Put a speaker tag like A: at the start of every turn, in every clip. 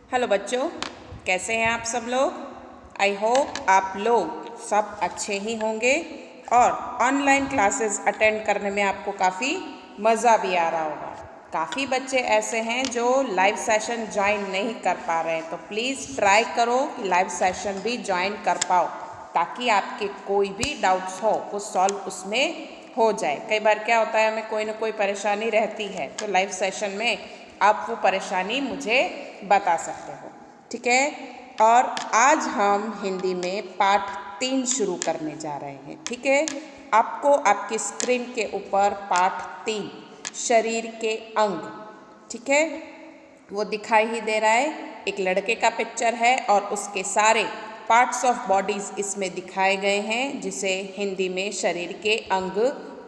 A: Hello बच्चों, कैसे हैं आप सब लोग। आई होप आप लोग सब अच्छे ही होंगे और ऑनलाइन क्लासेस अटेंड करने में आपको काफ़ी मज़ा भी आ रहा होगा। काफ़ी बच्चे ऐसे हैं जो लाइव सेशन ज्वाइन नहीं कर पा रहे हैं, तो प्लीज़ ट्राई करो कि लाइव सेशन भी ज्वाइन कर पाओ ताकि आपके कोई भी डाउट्स हो वो सॉल्व उसमें हो जाए। कई बार क्या होता है, हमें कोई ना कोई परेशानी रहती है, तो लाइव सेशन में आप वो परेशानी मुझे बता सकते हो, ठीक है। और आज हम हिंदी में पाठ 3 शुरू करने जा रहे हैं, ठीक है। आपको आपकी स्क्रीन के ऊपर पाठ 3 शरीर के अंग, ठीक है, वो दिखाई ही दे रहा है। एक लड़के का पिक्चर है और उसके सारे पार्ट्स ऑफ बॉडीज़ इसमें दिखाए गए हैं, जिसे हिंदी में शरीर के अंग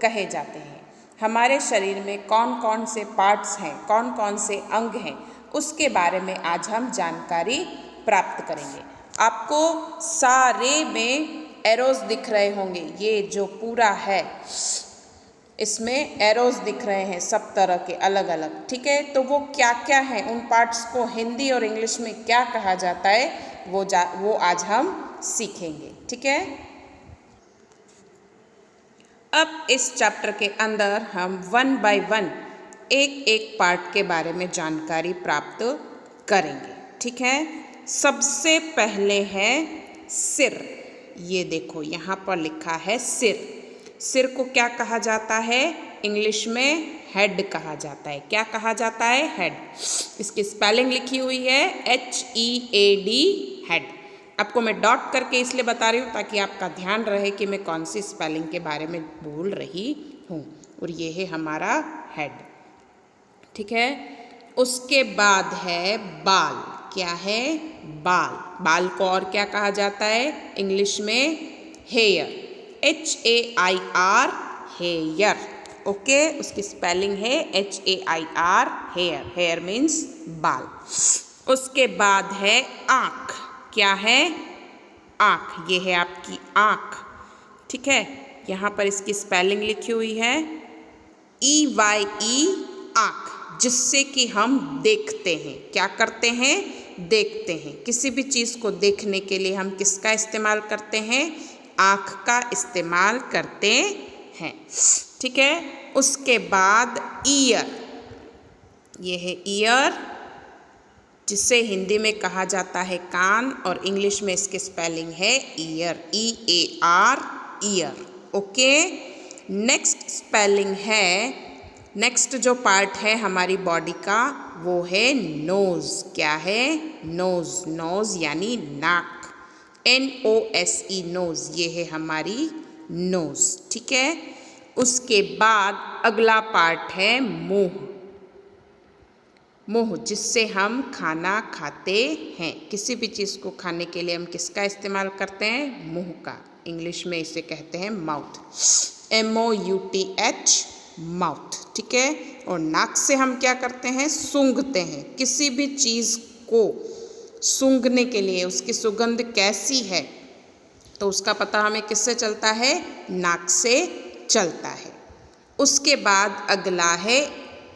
A: कहे जाते हैं। हमारे शरीर में कौन कौन से पार्ट्स हैं, कौन कौन से अंग हैं, उसके बारे में आज हम जानकारी प्राप्त करेंगे। आपको सारे में एरोज दिख रहे होंगे, ये जो पूरा है इसमें एरोज दिख रहे हैं सब तरह के अलग अलग, ठीक है। तो वो क्या क्या हैं, उन पार्ट्स को हिंदी और इंग्लिश में क्या कहा जाता है, वो आज हम सीखेंगे, ठीक है। अब इस चैप्टर के अंदर हम 1 बाय 1 एक एक पार्ट के बारे में जानकारी प्राप्त करेंगे, ठीक है। सबसे पहले है सिर। ये देखो यहाँ पर लिखा है सिर। सिर को क्या कहा जाता है, इंग्लिश में हेड कहा जाता है। क्या कहा जाता है, हेड। इसकी स्पेलिंग लिखी हुई है HEAD, हेड। आपको मैं डॉट करके इसलिए बता रही हूँ ताकि आपका ध्यान रहे कि मैं कौन सी स्पेलिंग के बारे में बोल रही हूँ। और ये है हमारा हेड, ठीक है। उसके बाद है बाल। क्या है, बाल। बाल को और क्या कहा जाता है, इंग्लिश में हेयर, HAIR, हेयर, ओके। उसकी स्पेलिंग है HAIR, हेयर। हेयर मीन्स बाल। उसके बाद है आँख। क्या है, आँख। ये है आपकी आँख, ठीक है। यहाँ पर इसकी स्पेलिंग लिखी हुई है EYE, आँख, जिससे कि हम देखते हैं। क्या करते हैं, देखते हैं। किसी भी चीज़ को देखने के लिए हम किसका इस्तेमाल करते हैं, आँख का इस्तेमाल करते हैं, ठीक है। उसके बाद ईयर। ये है ईयर, जिसे हिंदी में कहा जाता है कान, और इंग्लिश में इसकी स्पेलिंग है year, EAR, year, okay. Next spelling है, नेक्स्ट जो पार्ट है हमारी बॉडी का वो है नोज़। क्या है, नोज़। नोज़ यानी नाक, NOSE, नोज़। ये है हमारी नोज़, ठीक है। उसके बाद अगला पार्ट है मुंह। मुंह, जिससे हम खाना खाते हैं। किसी भी चीज़ को खाने के लिए हम किसका इस्तेमाल करते हैं, मुंह का। इंग्लिश में इसे कहते हैं माउथ, MOUTH, माउथ, ठीक है। और नाक से हम क्या करते हैं, सूंघते हैं। किसी भी चीज़ को सूंघने के लिए उसकी सुगंध कैसी है तो उसका पता हमें किससे चलता है, नाक से चलता है। उसके बाद अगला है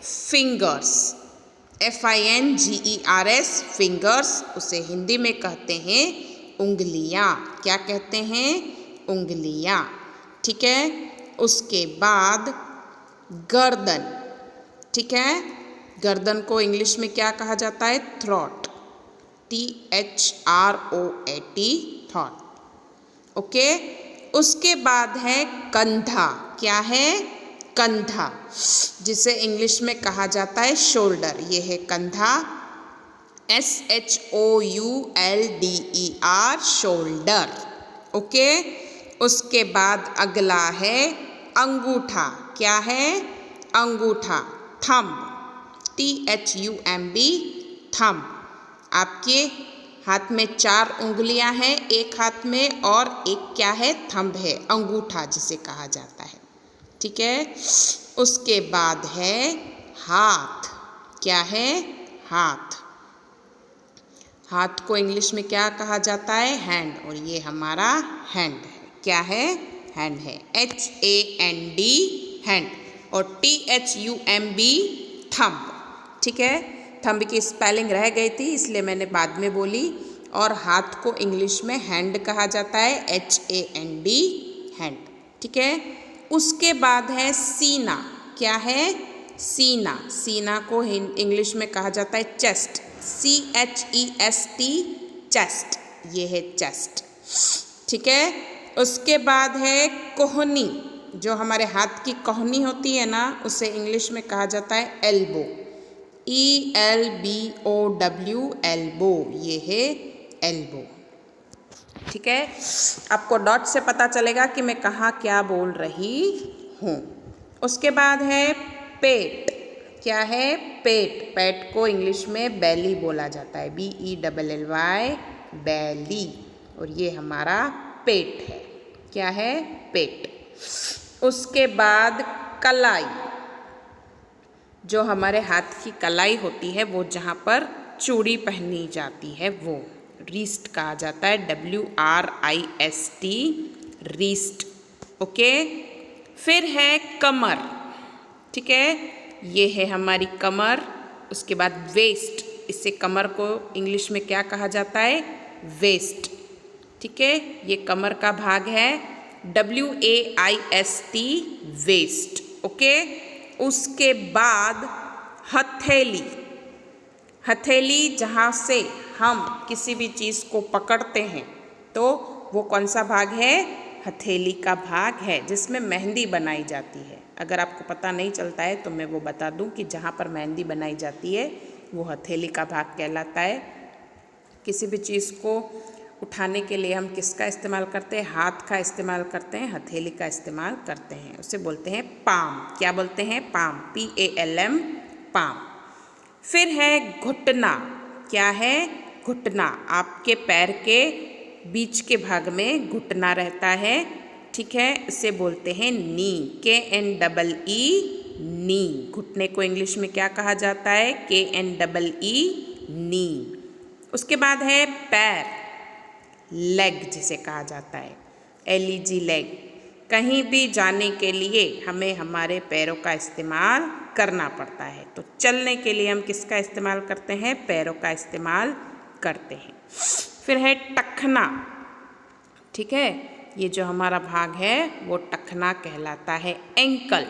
A: फिंगर्स, FINGERS, फिंगर्स। उसे हिंदी में कहते हैं उंगलियां। क्या कहते हैं, उंगलियां, ठीक है। उसके बाद गर्दन, ठीक है। गर्दन को इंग्लिश में क्या कहा जाता है, थ्रोट, THROAT, थ्रोट, ओके। उसके बाद है कंधा। क्या है, कंधा, जिसे इंग्लिश में कहा जाता है शोल्डर। ये है कंधा, SHOULDER, शोल्डर, ओके। उसके बाद अगला है अंगूठा। क्या है, अंगूठा, थंब, THUMB, थंब। आपके हाथ में 4 उंगलियां हैं, एक हाथ में, और एक क्या है, थंब है, अंगूठा जिसे कहा जाता है, ठीक है। उसके बाद है हाथ। क्या है, हाथ। हाथ को इंग्लिश में क्या कहा जाता है, हैंड, और ये हमारा हैंड है। क्या है, हैंड है, HAND, हैंड, और THUMB, थंब, ठीक है। थंब की स्पेलिंग रह गई थी इसलिए मैंने बाद में बोली। और हाथ को इंग्लिश में हैंड कहा जाता है, HAND, हैंड। ठीक है। उसके बाद है सीना। क्या है? सीना। सीना को इंग्लिश में कहा जाता है चेस्ट, CHEST, चेस्ट। ये है चेस्ट। ठीक है। उसके बाद है कोहनी। जो हमारे हाथ की कोहनी होती है ना, उसे इंग्लिश में कहा जाता है एल्बो, ELBOW, एल्बो। ये है एल्बो। ठीक है। आपको डॉट से पता चलेगा कि मैं कहाँ क्या बोल रही हूँ। उसके बाद है पेट। क्या है? पेट। पेट को इंग्लिश में बैली बोला जाता है, BELLY, बैली। और ये हमारा पेट है। क्या है? पेट। उसके बाद कलाई। जो हमारे हाथ की कलाई होती है, वो जहाँ पर चूड़ी पहनी जाती है, वो रिस्ट कहा जाता है, WRIST, रिस्ट। ओके। फिर है कमर। ठीक है। ये है हमारी कमर। उसके बाद वेस्ट। इससे कमर को इंग्लिश में क्या कहा जाता है? वेस्ट। ठीक है। ये कमर का भाग है, WAIST, वेस्ट। ओके। उसके बाद हथेली। हथेली जहाँ से हम किसी भी चीज़ को पकड़ते हैं, तो वो कौन सा भाग है? हथेली का भाग है, जिसमें मेहंदी बनाई जाती है। अगर आपको पता नहीं चलता है तो मैं वो बता दूं कि जहाँ पर मेहंदी बनाई जाती है वो हथेली का भाग कहलाता है। किसी भी चीज़ को उठाने के लिए हम किसका इस्तेमाल करते हैं? हाथ का इस्तेमाल करते हैं, हथेली का इस्तेमाल करते हैं। उसे बोलते हैं पाम। क्या बोलते हैं? Palm, PALM, palm. फिर है घुटना। क्या है? घुटना। आपके पैर के बीच के भाग में घुटना रहता है। ठीक है। इसे बोलते हैं नी, KNEE, नी। घुटने को इंग्लिश में क्या कहा जाता है? KNEE, नी। उसके बाद है पैर, लेग जिसे कहा जाता है, LEG, लेग। कहीं भी जाने के लिए हमें हमारे पैरों का इस्तेमाल करना पड़ता है। तो चलने के लिए हम किसका इस्तेमाल करते हैं? पैरों का इस्तेमाल करते हैं। फिर है टखना। ठीक है। ये जो हमारा भाग है वो टखना कहलाता है। एंकल,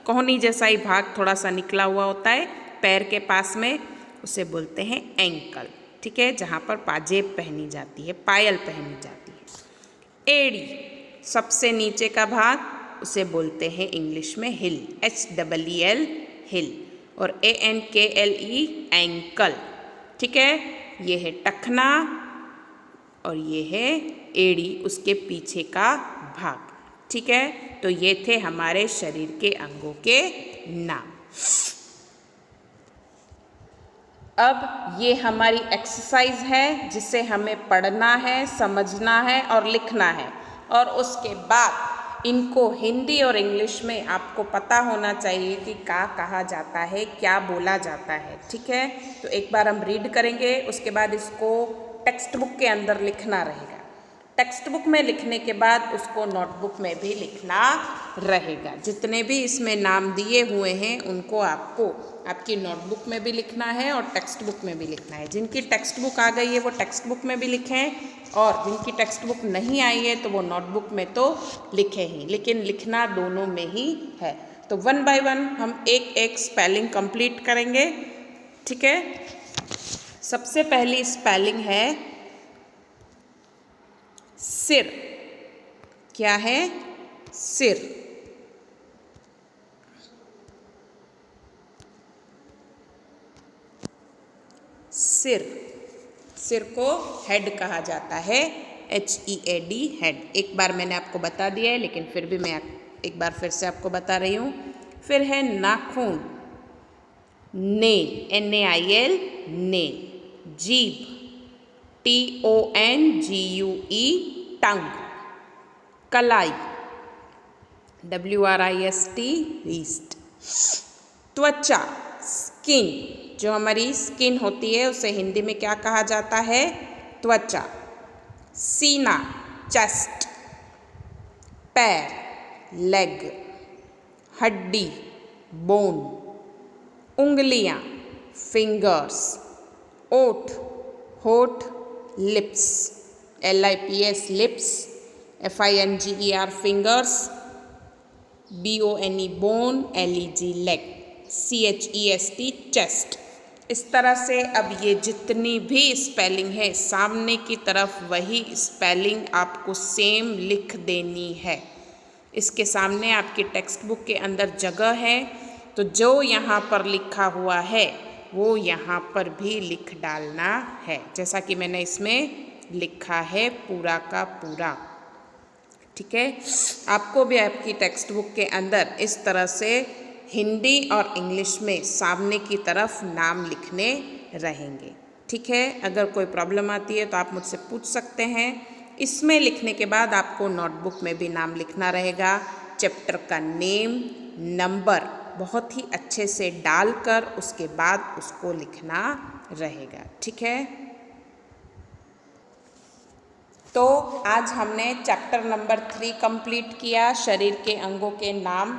A: कोहनी जैसा ही भाग थोड़ा सा निकला हुआ होता है पैर के पास में, उसे बोलते हैं एंकल। ठीक है। जहाँ पर पाजेब पहनी जाती है, पायल पहनी जाती है। एड़ी, सबसे नीचे का भाग, उसे बोलते हैं इंग्लिश में हिल, HEEL, हिल। और ANKLE, एंकल। ठीक है। ये है टखना और ये है एड़ी, उसके पीछे का भाग। ठीक है। तो ये थे हमारे शरीर के अंगों के नाम। अब ये हमारी एक्सरसाइज है जिसे हमें पढ़ना है, समझना है और लिखना है। और उसके बाद इनको हिंदी और इंग्लिश में आपको पता होना चाहिए कि क्या कहा जाता है, क्या बोला जाता है। ठीक है। तो एक बार हम रीड करेंगे, उसके बाद इसको टेक्स्ट बुक के अंदर लिखना रहेगा। टेक्स्ट बुक में लिखने के बाद उसको नोटबुक में भी लिखना रहेगा। जितने भी इसमें नाम दिए हुए हैं उनको आपको आपकी नोटबुक में भी लिखना है और टेक्स्ट बुक में भी लिखना है। जिनकी टेक्स्ट बुक आ गई है वो टेक्स्ट बुक में भी लिखें, और जिनकी टेक्स्ट बुक नहीं आई है तो वो नोटबुक में तो लिखे ही, लेकिन लिखना दोनों में ही है। तो 1 बाय 1 हम एक एक स्पेलिंग कंप्लीट करेंगे। ठीक है। सबसे पहली स्पेलिंग है सिर। क्या है? सिर। सिर। सिर को हेड कहा जाता है, HEAD, हेड। एक बार मैंने आपको बता दिया है, लेकिन फिर भी मैं एक बार फिर से आपको बता रही हूँ। फिर है नाखून, नेल, NAIL, नेल। जीभ, TONGUE, टंग। कलाई, WRIST, रिस्ट। त्वचा, स्किन, जो हमारी स्किन होती है उसे हिंदी में क्या कहा जाता है? त्वचा। सीना, चेस्ट। पैर, लेग। हड्डी, बोन। उंगलियां, fingers. ओठ, होठ, lips. lips, lips. finger, fingers. bone, bone. leg, leg. chest, chest. इस तरह से अब ये जितनी भी स्पेलिंग है सामने की तरफ वही स्पेलिंग आपको सेम लिख देनी है। इसके सामने आपकी टेक्स्ट बुक के अंदर जगह है, तो जो यहाँ पर लिखा हुआ है वो यहाँ पर भी लिख डालना है, जैसा कि मैंने इसमें लिखा है पूरा का पूरा। ठीक है, आपको भी आपकी टेक्स्ट बुक के अंदर इस तरह से हिंदी और इंग्लिश में सामने की तरफ नाम लिखने रहेंगे। ठीक है, अगर कोई प्रॉब्लम आती है तो आप मुझसे पूछ सकते हैं। इसमें लिखने के बाद आपको नोटबुक में भी नाम लिखना रहेगा, चैप्टर का नेम, नंबर बहुत ही अच्छे से डालकर उसके बाद उसको लिखना रहेगा। ठीक है, तो आज हमने चैप्टर नंबर 3 कंप्लीट किया, शरीर के अंगों के नाम।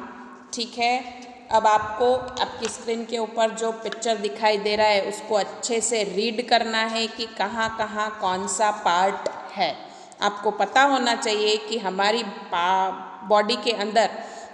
A: ठीक है, अब आपको आपकी स्क्रीन के ऊपर जो पिक्चर दिखाई दे रहा है उसको अच्छे से रीड करना है कि कहाँ कहाँ कौन सा पार्ट है। आपको पता होना चाहिए कि हमारी बॉडी के अंदर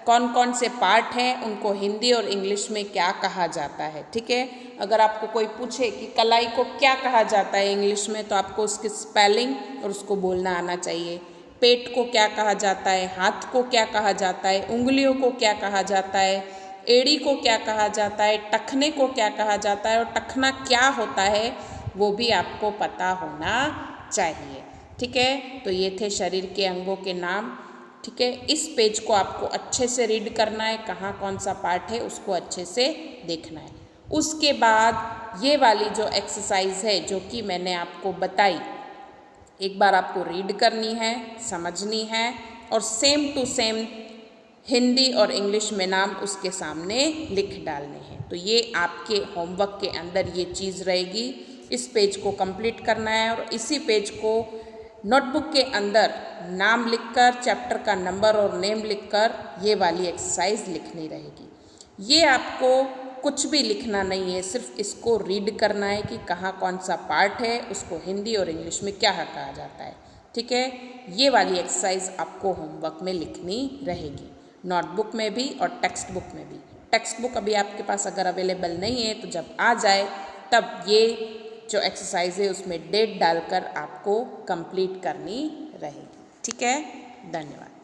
A: कौन कौन से पार्ट हैं, उनको हिंदी और इंग्लिश में क्या कहा जाता है। ठीक है, अगर आपको कोई पूछे कि कलाई को क्या कहा जाता है इंग्लिश में, तो आपको उसकी स्पेलिंग और उसको बोलना आना चाहिए। पेट को क्या कहा जाता है, हाथ को क्या कहा जाता है, उंगलियों को क्या कहा जाता है, एड़ी को क्या कहा जाता है, टखने को क्या कहा जाता है और टखना क्या होता है, वो भी आपको पता होना चाहिए। ठीक है, तो ये थे शरीर के अंगों के नाम। ठीक है, इस पेज को आपको अच्छे से रीड करना है, कहाँ कौन सा पार्ट है उसको अच्छे से देखना है। उसके बाद ये वाली जो एक्सरसाइज है जो कि मैंने आपको बताई, एक बार आपको रीड करनी है, समझनी है और सेम टू सेम हिंदी और इंग्लिश में नाम उसके सामने लिख डालने हैं। तो ये आपके होमवर्क के अंदर ये चीज़ रहेगी। इस पेज को कंप्लीट करना है और इसी पेज को नोटबुक के अंदर नाम लिखकर, चैप्टर का नंबर और नेम लिखकर ये वाली एक्सरसाइज लिखनी रहेगी। ये आपको कुछ भी लिखना नहीं है, सिर्फ इसको रीड करना है कि कहाँ कौन सा पार्ट है, उसको हिंदी और इंग्लिश में क्या कहा जाता है। ठीक है, ये वाली एक्सरसाइज आपको होमवर्क में लिखनी रहेगी, नोटबुक में भी और टेक्स्ट बुक में भी। टेक्स्ट बुक अभी आपके पास अगर अवेलेबल नहीं है तो जब आ जाए तब ये जो एक्सरसाइज है उसमें डेट डालकर आपको कंप्लीट करनी रहेगी। ठीक है, धन्यवाद।